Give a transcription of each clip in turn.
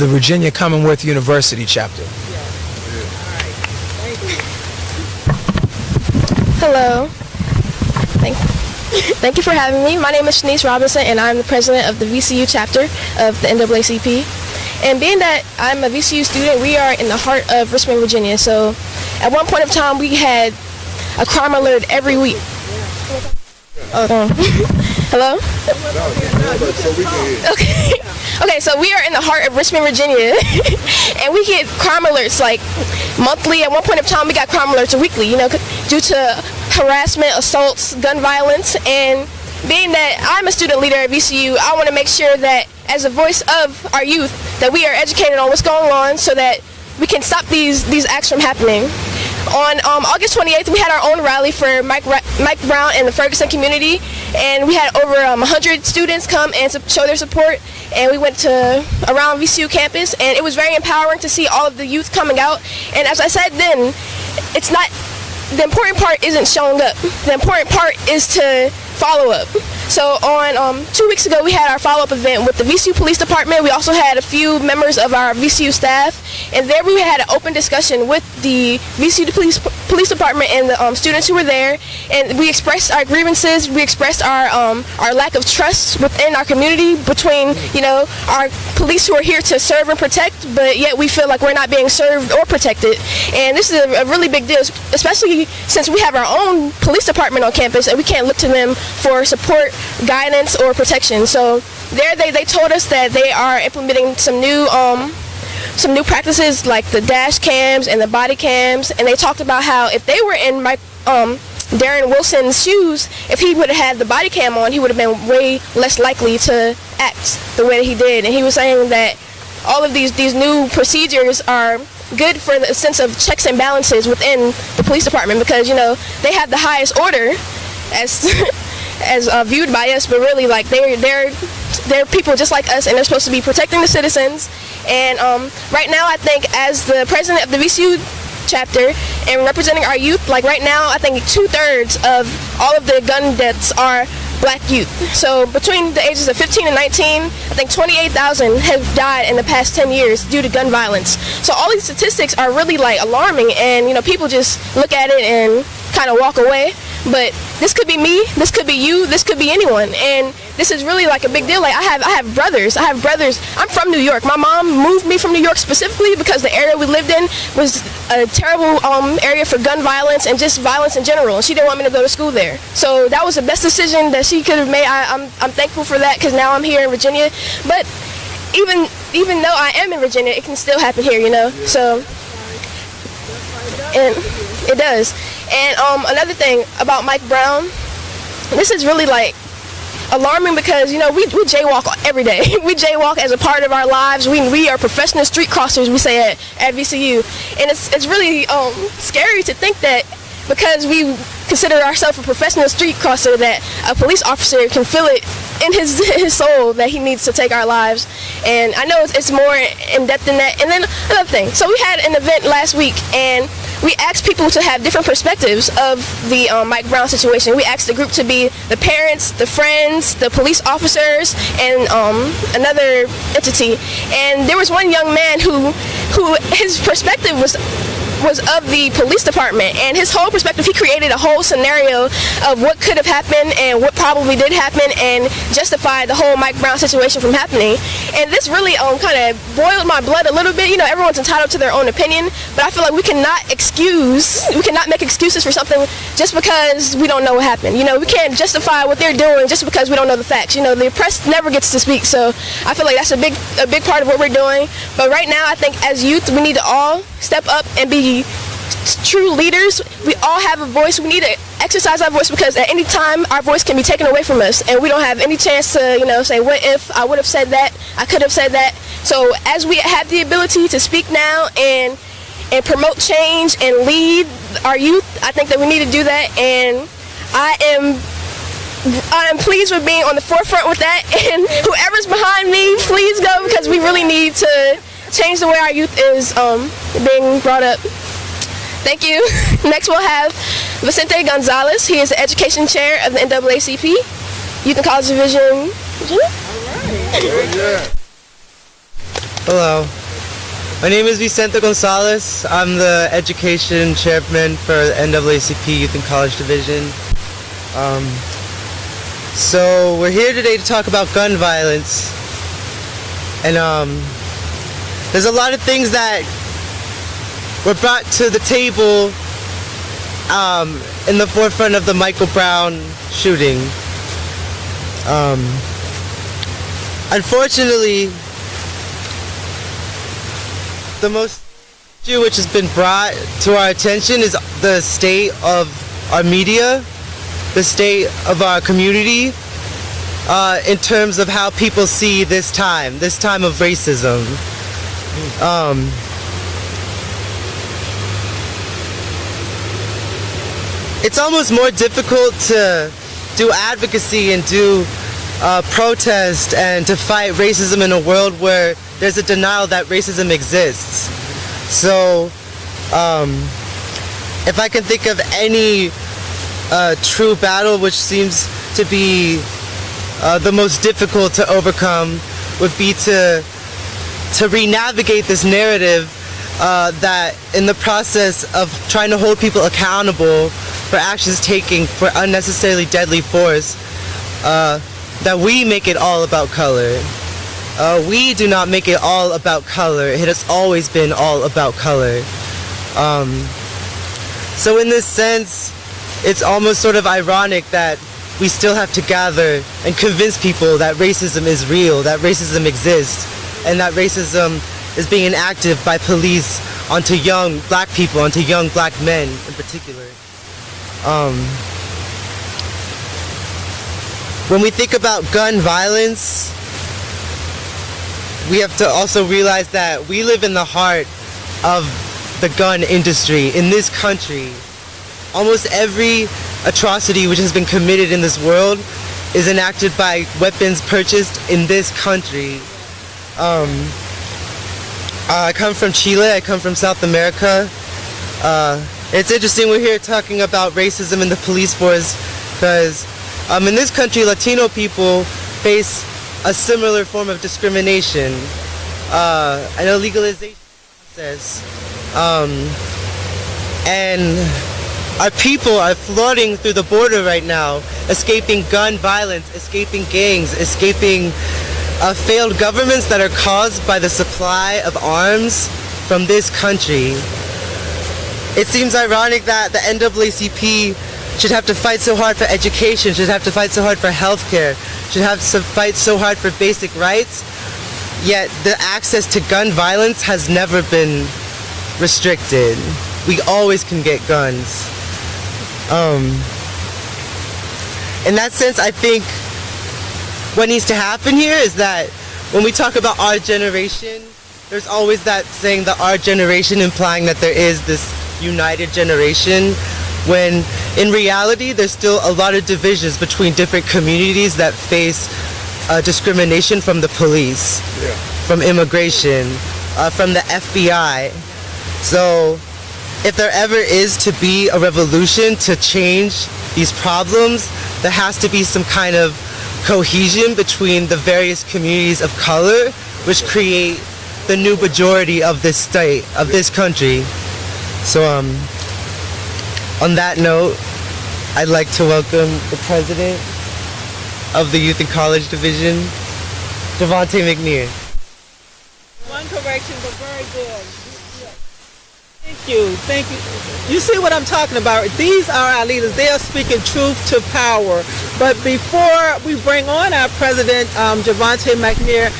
the Virginia Commonwealth University chapter. Hello. Thank you for having me. My name is Shanice Robinson, and I'm the president of the VCU chapter of the NAACP. And being that I'm a VCU student, we are in the heart of Richmond, Virginia. So at one point of time, we had a crime alert every week. Hello? Okay, so we are in the heart of Richmond, Virginia, and we get crime alerts like monthly. At one point of time, we got crime alerts weekly, due to harassment, assaults, gun violence. And being that I'm a student leader at VCU, I want to make sure that as a voice of our youth, that we are educated on what's going on so that we can stop these acts from happening. On August 28th, we had our own rally for Mike Brown and the Ferguson community, and we had over 100 students come and show their support, and we went to around VCU campus, and it was very empowering to see all of the youth coming out. And as I said then, the important part isn't showing up. The important part is to follow up. So on 2 weeks ago, we had our follow-up event with the VCU Police Department. We also had a few members of our VCU staff, and there we had an open discussion with the VCU Police Department and the students who were there, and we expressed our grievances. We expressed our lack of trust within our community between our police who are here to serve and protect, but yet we feel like we're not being served or protected. And this is a really big deal, especially since we have our own police department on campus and we can't look to them for support, guidance, or protection. So there they told us that they are implementing some new practices like the dash cams and the body cams, and they talked about how if they were in Darren Wilson's shoes, if he would have had the body cam on, he would have been way less likely to act the way that he did. And he was saying that all of these new procedures are good for the sense of checks and balances within the police department, because they have the highest order as viewed by us, but really like they're people just like us, and they're supposed to be protecting the citizens. And right now, I think as the president of the VCU chapter and representing our youth, like right now, I think 2/3 of all of the gun deaths are black youth. So between the ages of 15 and 19, I think 28,000 have died in the past 10 years due to gun violence. So all these statistics are really like alarming, and people just look at it and kind of walk away. But this could be me, this could be you, this could be anyone, and this is really like a big deal. Like I have brothers. I'm from New York. My mom moved me from New York specifically because the area we lived in was a terrible area for gun violence and just violence in general. And she didn't want me to go to school there. So that was the best decision that she could have made. I'm thankful for that, because now I'm here in Virginia. But even though I am in Virginia, it can still happen here, So, and it does. And another thing about Mike Brown, this is really like alarming, because we jaywalk every day. We jaywalk as a part of our lives. We are professional street crossers, we say at VCU, and it's really scary to think that because we consider ourselves a professional street crosser, that a police officer can feel it in his soul that he needs to take our lives. And I know it's more in depth than that. And then another thing, so we had an event last week, and we asked people to have different perspectives of the Mike Brown situation. We asked the group to be the parents, the friends, the police officers, and another entity. And there was one young man who his perspective was of the police department, and his whole perspective, he created a whole scenario of what could have happened and what probably did happen, and justified the whole Mike Brown situation from happening. And this really kind of boiled my blood a little bit. Everyone's entitled to their own opinion, but I feel like we cannot make excuses for something just because we don't know what happened. We can't justify what they're doing just because we don't know the facts. The press never gets to speak, so I feel like that's a big part of what we're doing. But right now, I think as youth, we need to all step up and be true leaders. We all have a voice. We need to exercise our voice, because at any time our voice can be taken away from us, and we don't have any chance to say, what if I would have said that, I could have said that. So as we have the ability to speak now and promote change and lead our youth, I think that we need to do that. And I am pleased with being on the forefront with that, and whoever's behind me, please go, because we really need to change the way our youth is being brought up. Thank you. Next we'll have Vicente Gonzalez. He is the education chair of the NAACP, Youth and College Division. Hello. My name is Vicente Gonzalez. I'm the education chairman for the NAACP Youth and College Division. So we're here today to talk about gun violence. And there's a lot of things that were brought to the table in the forefront of the Michael Brown shooting. Unfortunately, the most issue which has been brought to our attention is the state of our media, the state of our community, in terms of how people see this time of racism. It's almost more difficult to do advocacy and do protest and to fight racism in a world where there's a denial that racism exists. So if I can think of any true battle which seems to be the most difficult to overcome, would be to re-navigate this narrative that in the process of trying to hold people accountable for actions taken for unnecessarily deadly force, that we make it all about color. We do not make it all about color. It has always been all about color. So in this sense, it's almost sort of ironic that we still have to gather and convince people that racism is real, that racism exists, and that racism is being enacted by police onto young black people, onto young black men in particular. When we think about gun violence, we have to also realize that we live in the heart of the gun industry in this country. Almost every atrocity which has been committed in this world is enacted by weapons purchased in this country. I come from Chile, I come from South America. It's interesting we're here talking about racism in the police force because in this country, Latino people face a similar form of discrimination, an illegalization process. And our people are flooding through the border right now, escaping gun violence, escaping gangs, escaping failed governments that are caused by the supply of arms from this country. It seems ironic that the NAACP should have to fight so hard for education, should have to fight so hard for healthcare, should have to fight so hard for basic rights, yet the access to gun violence has never been restricted. We always can get guns. In that sense, I think what needs to happen here is that when we talk about our generation, there's always that saying that our generation, implying that there is this united generation, when in reality there's still a lot of divisions between different communities that face discrimination from the police, from immigration, from the FBI. So if there ever is to be a revolution to change these problems, there has to be some kind of cohesion between the various communities of color which create the new majority of this state, of this country. So on that note, I'd like to welcome the president of the Youth and College Division, Javante McNear. One correction, but very good. Thank you. You see what I'm talking about? These are our leaders. They are speaking truth to power. But before we bring on our president, Javante McNear,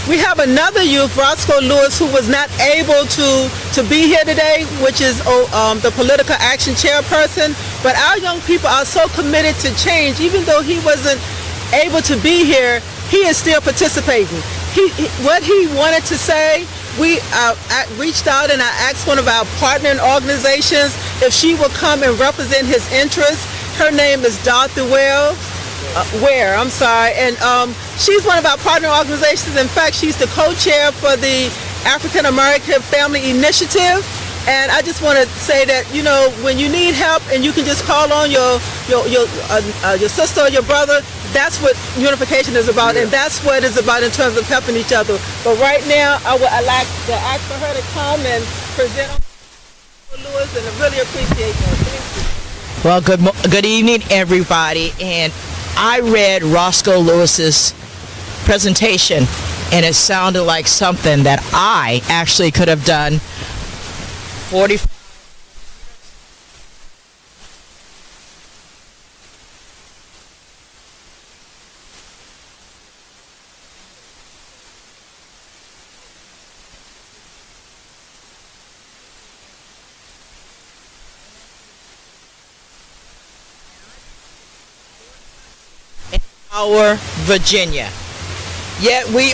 we have another youth, Roscoe Lewis, who was not able to be here today, which is the political action chairperson. But our young people are so committed to change. Even though he wasn't able to be here, he is still participating. What he wanted to say, we reached out and I asked one of our partnering organizations if she would come and represent his interests. Her name is Dorothy Ware, and she's one of our partner organizations. In fact, she's the co-chair for the African American Family Initiative. And I just want to say that, you know, when you need help and you can just call on your sister or your brother, that's what unification is about, and that's what it's about in terms of helping each other. But right now, I'd like to ask for her to come and present on Lewis, and I really appreciate that. Thank you. Well, good evening, everybody. And I read Roscoe Lewis's presentation, and it sounded like something that I actually could have done 40. Our Virginia. Yet we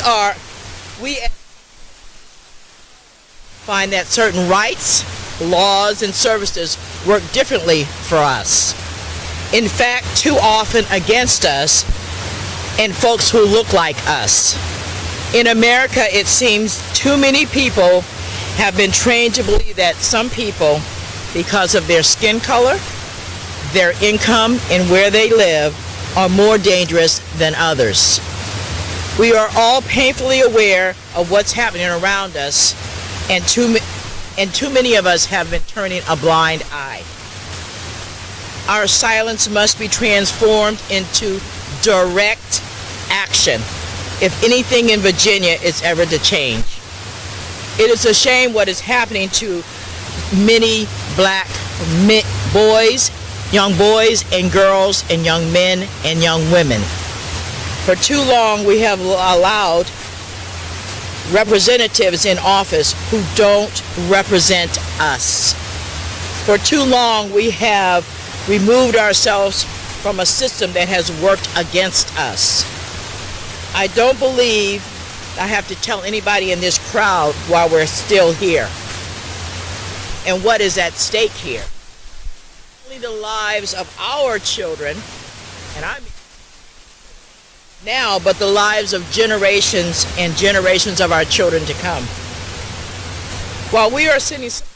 find that certain rights, laws, and services work differently for us. In fact, too often against us and folks who look like us. In America, it seems too many people have been trained to believe that some people, because of their skin color, their income, and where they live, are more dangerous than others. We are all painfully aware of what's happening around us, and too many of us have been turning a blind eye. Our silence must be transformed into direct action if anything in Virginia is ever to change. It is a shame what is happening to many black boys, young boys and girls, and young men and young women. For too long, we have allowed representatives in office who don't represent us. For too long, we have removed ourselves from a system that has worked against us. I don't believe I have to tell anybody in this crowd why we're still here and what is at stake here. The lives of our children, and I mean now, but the lives of generations and generations of our children to come. While we are sending some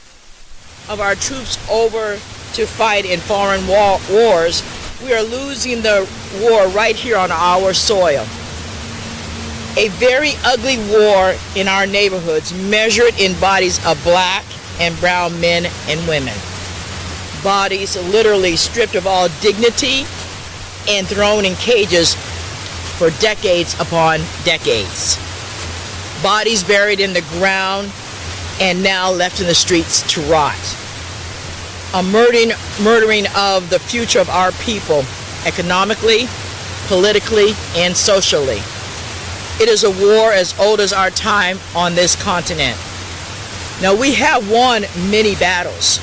of our troops over to fight in foreign wars, we are losing the war right here on our soil. A very ugly war in our neighborhoods, measured in bodies of black and brown men and women. Bodies literally stripped of all dignity and thrown in cages for decades upon decades. Bodies buried in the ground and now left in the streets to rot. A murdering of the future of our people, economically, politically, and socially. It is a war as old as our time on this continent. Now, we have won many battles.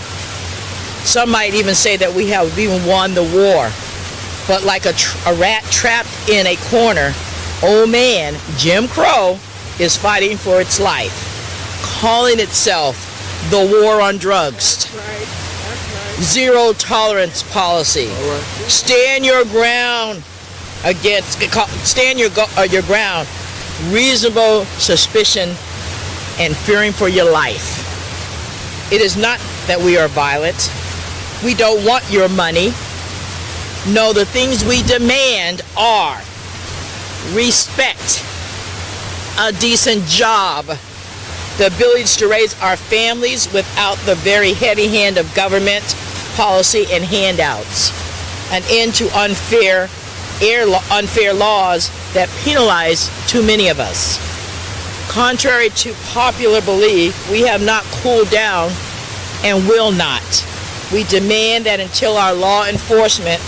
Some might even say that we have even won the war. But like a rat trapped in a corner, old man Jim Crow is fighting for its life, calling itself the war on drugs. That's right. Zero tolerance policy. Stand your ground against, stand your ground, reasonable suspicion, and fearing for your life. It is not that we are violent. We don't want your money. No, the things we demand are respect, a decent job, the ability to raise our families without the very heavy hand of government, policy, and handouts, an end to unfair laws that penalize too many of us. Contrary to popular belief, we have not cooled down and will not. We demand that until our law enforcement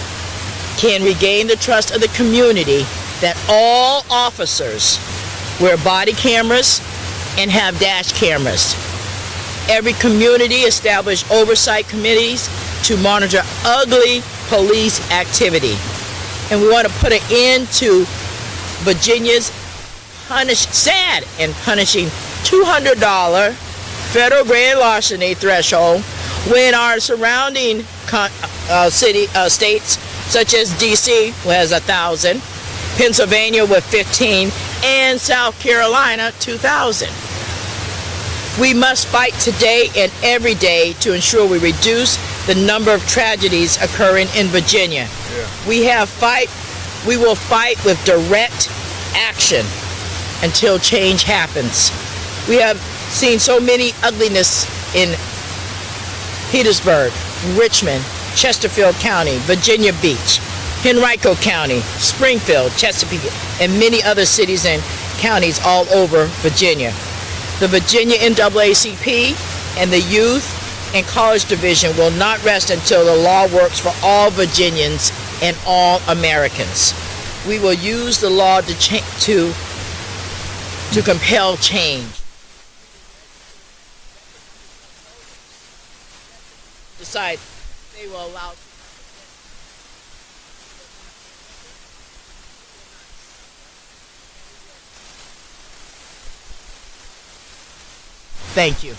can regain the trust of the community, that all officers wear body cameras and have dash cameras. Every community establish oversight committees to monitor ugly police activity. And we want to put an end to Virginia's sad and punishing $200 federal grand larceny threshold when our surrounding states such as D.C. has 1,000, Pennsylvania with 15, and South Carolina 2,000. We must fight today and every day to ensure we reduce the number of tragedies occurring in Virginia. Yeah. We have We will fight with direct action until change happens. We have seen so many ugliness in Petersburg, Richmond, Chesterfield County, Virginia Beach, Henrico County, Springfield, Chesapeake, and many other cities and counties all over Virginia. The Virginia NAACP and the Youth and College Division will not rest until the law works for all Virginians and all Americans. We will use the law to compel change. Decide they will allow. Thank you.